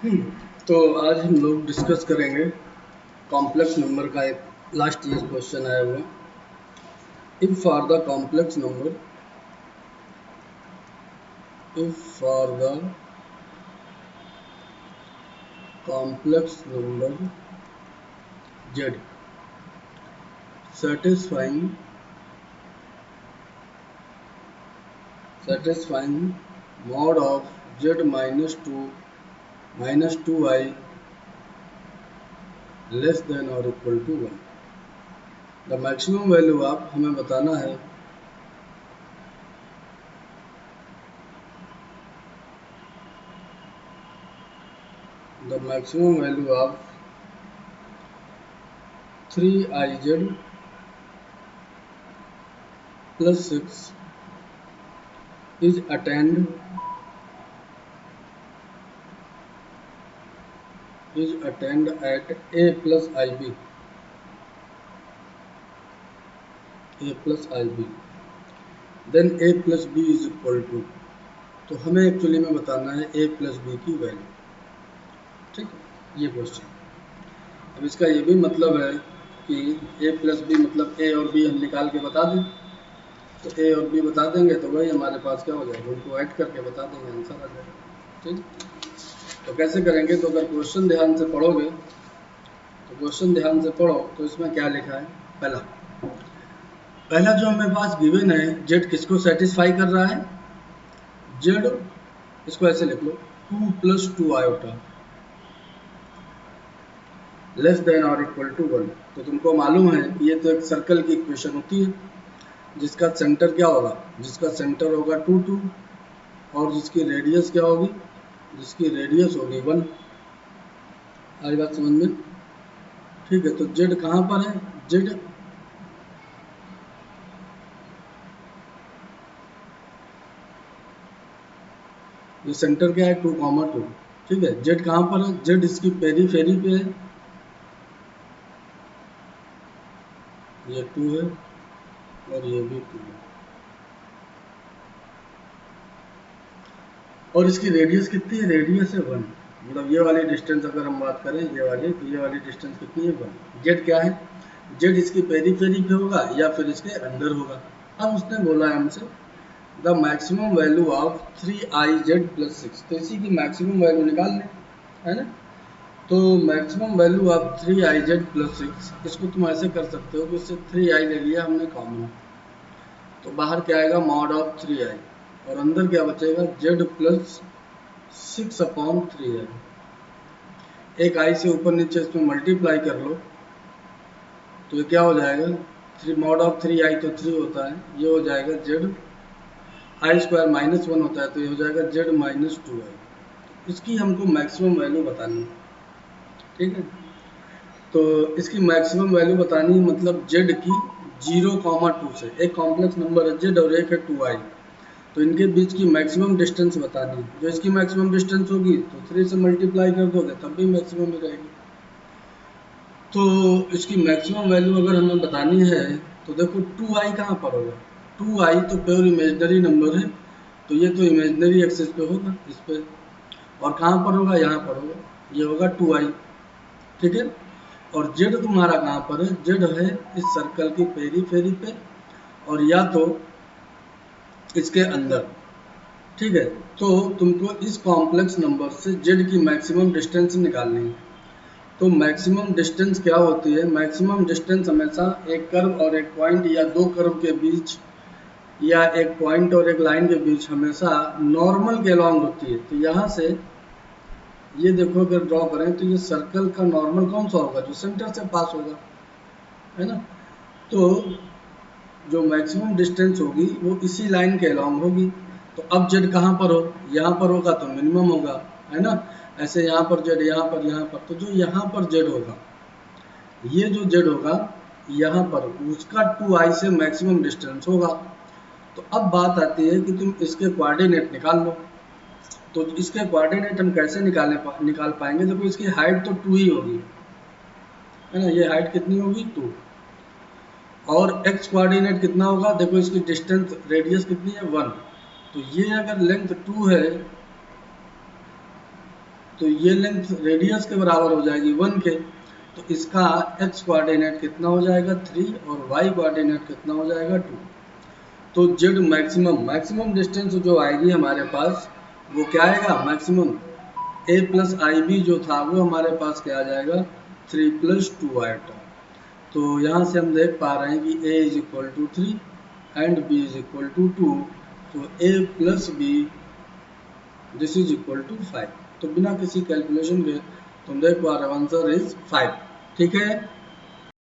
तो आज हम लोग डिस्कस करेंगे कॉम्प्लेक्स नंबर का एक लास्ट ईयर क्वेश्चन आया हुआ। If for the complex number if for the complex number z satisfying mod of z minus 2I less than or equal to 1, the maximum value आप हमें बताना है the maximum value of 3iz plus 6 is attained at a plus ib then a plus b is equal to। तो हमें actually में बताना है a plus B की वैल्यू। ठीक है, ये क्वेश्चन। अब इसका ये भी मतलब है कि a प्लस बी मतलब a और b हम निकाल के बता दें, तो a और b बता देंगे तो वही हमारे पास क्या हो जाएगा, उनको ऐड करके बता देंगे, आंसर आ जाएगा। ठीक, तो कैसे करेंगे? तो अगर क्वेश्चन ध्यान से पढ़ोगे तो इसमें क्या लिखा है। पहला जो हमें पास गिवन है, जेड किसको सेटिस्फाई कर रहा है? जेड, इसको ऐसे लिख लो 2 + 2 आयोटा लेस देन और इक्वल टू 1। तो तुमको मालूम है ये तो एक सर्कल की इक्वेशन होती है जिसका सेंटर क्या होगा, जिसका सेंटर होगा 2 2 और जिसकी रेडियस क्या होगी, जिसकी रेडियस होगी 1। आई बात समझ में? ठीक है, तो जेड कहाँ पर है? जेड ये सेंटर क्या है 2,2। ठीक है, जेड कहाँ पर है? जेड इसकी पेरीफेरी पे है, ये 2 है और ये भी 2 है। और इसकी रेडियस कितनी है? रेडियस है 1। मतलब ये वाली डिस्टेंस अगर हम बात करें, ये वाली डिस्टेंस कितनी है? 1। जेड क्या है? जेड इसकी पेरीफेरी पे होगा या फिर इसके अंदर होगा। अब उसने बोला है हमसे the maximum value of 3iz + 6, तो इसी की मैक्सिमम वैल्यू निकाल लें, है ना। तो मैक्सिमम वैल्यू ऑफ 3iz + 6, इसको तुम ऐसे कर सकते हो कि इससे 3i ले लिया हमने कॉमन, तो बाहर क्या आएगा? मॉड ऑफ 3i, और अंदर क्या बचेगा? z + 6/3i। एक आई से ऊपर नीचे इसमें मल्टीप्लाई कर लो तो ये क्या हो जाएगा? 3 मॉड ऑफ 3i तो 3 होता है, ये हो जाएगा z i² -1 होता है, तो ये हो जाएगा z - 2i। इसकी हमको मैक्सिमम वैल्यू बतानी है। ठीक है, तो इसकी मैक्सिमम वैल्यू बतानी है, मतलब z की 0,2 से, एक कॉम्प्लेक्स नंबर है z और एक है 2i, तो इनके बीच की मैक्सिमम डिस्टेंस बतानी है। जो इसकी मैक्सिमम डिस्टेंस होगी तो 3 से मल्टीप्लाई कर दोगे तब भी मैक्सिमम ही रहेगी। तो इसकी मैक्सिमम वैल्यू अगर हमें बतानी है तो देखो 2i कहाँ पर होगा? 2i तो प्योर इमेजनरी नंबर है, तो ये तो इमेजनरी एक्सिस पे होगा, इस पे। और कहाँ पर होगा? यहाँ पर होगा, ये होगा 2i। ठीक है, और z तुम्हारा कहाँ पर है? z है इस सर्कल की पेरीफेरी पे और या तो इसके अंदर। ठीक है, तो तुमको इस कॉम्प्लेक्स नंबर से z की मैक्सिमम डिस्टेंस निकालनी है। तो मैक्सिमम डिस्टेंस क्या होती है? मैक्सिमम डिस्टेंस हमेशा एक कर्व और एक पॉइंट या दो कर्व के बीच या एक पॉइंट और एक लाइन के बीच हमेशा नॉर्मल के अलॉन्ग होती है। तो यहाँ से ये देखो, अगर ड्रॉ करें तो ये सर्कल का नॉर्मल कौन सा होगा? जो सेंटर से पास होगा, है ना। तो जो मैक्सिमम डिस्टेंस होगी वो इसी लाइन के अलॉन्ग होगी। तो अब जेड कहाँ पर हो? यहाँ पर होगा तो मिनिमम होगा, है ना। ऐसे यहाँ पर जेड, यहाँ पर, तो जो यहाँ पर जेड होगा, ये जो जेड होगा यहाँ पर, उसका 2i से मैक्सिमम डिस्टेंस होगा। तो अब बात आती है कि तुम इसके कोऑर्डिनेट निकाल लो। तो इसके कोऑर्डिनेट हम कैसे निकाल पाएंगे? देखो इसकी हाइट तो 2 ही होगी, है ना। ये हाइट कितनी होगी? 2। और x कोऑर्डिनेट कितना होगा? देखो इसकी डिस्टेंस, रेडियस कितनी है? 1। तो ये अगर लेंथ 2 है तो ये लेंथ रेडियस के बराबर हो जाएगी 1 के, तो इसका x कोऑर्डिनेट कितना हो जाएगा 3 और y कोऑर्डिनेट कितना हो जाएगा 2। तो z मैक्सिमम डिस्टेंस जो आएगी हमारे पास वो क्या आएगा, maximum a plus i b जो था वो हमारे पास क्या आ जाएगा 3 प्लस 2 आएगा। तो यहाँ से हम देख पा रहे हैं कि a is equal to 3 and b is equal to 2, तो a plus b this is equal to 5। तो बिना किसी कैलकुलेशन के तुम देख पा रहे हो आंसर इज 5। ठीक है।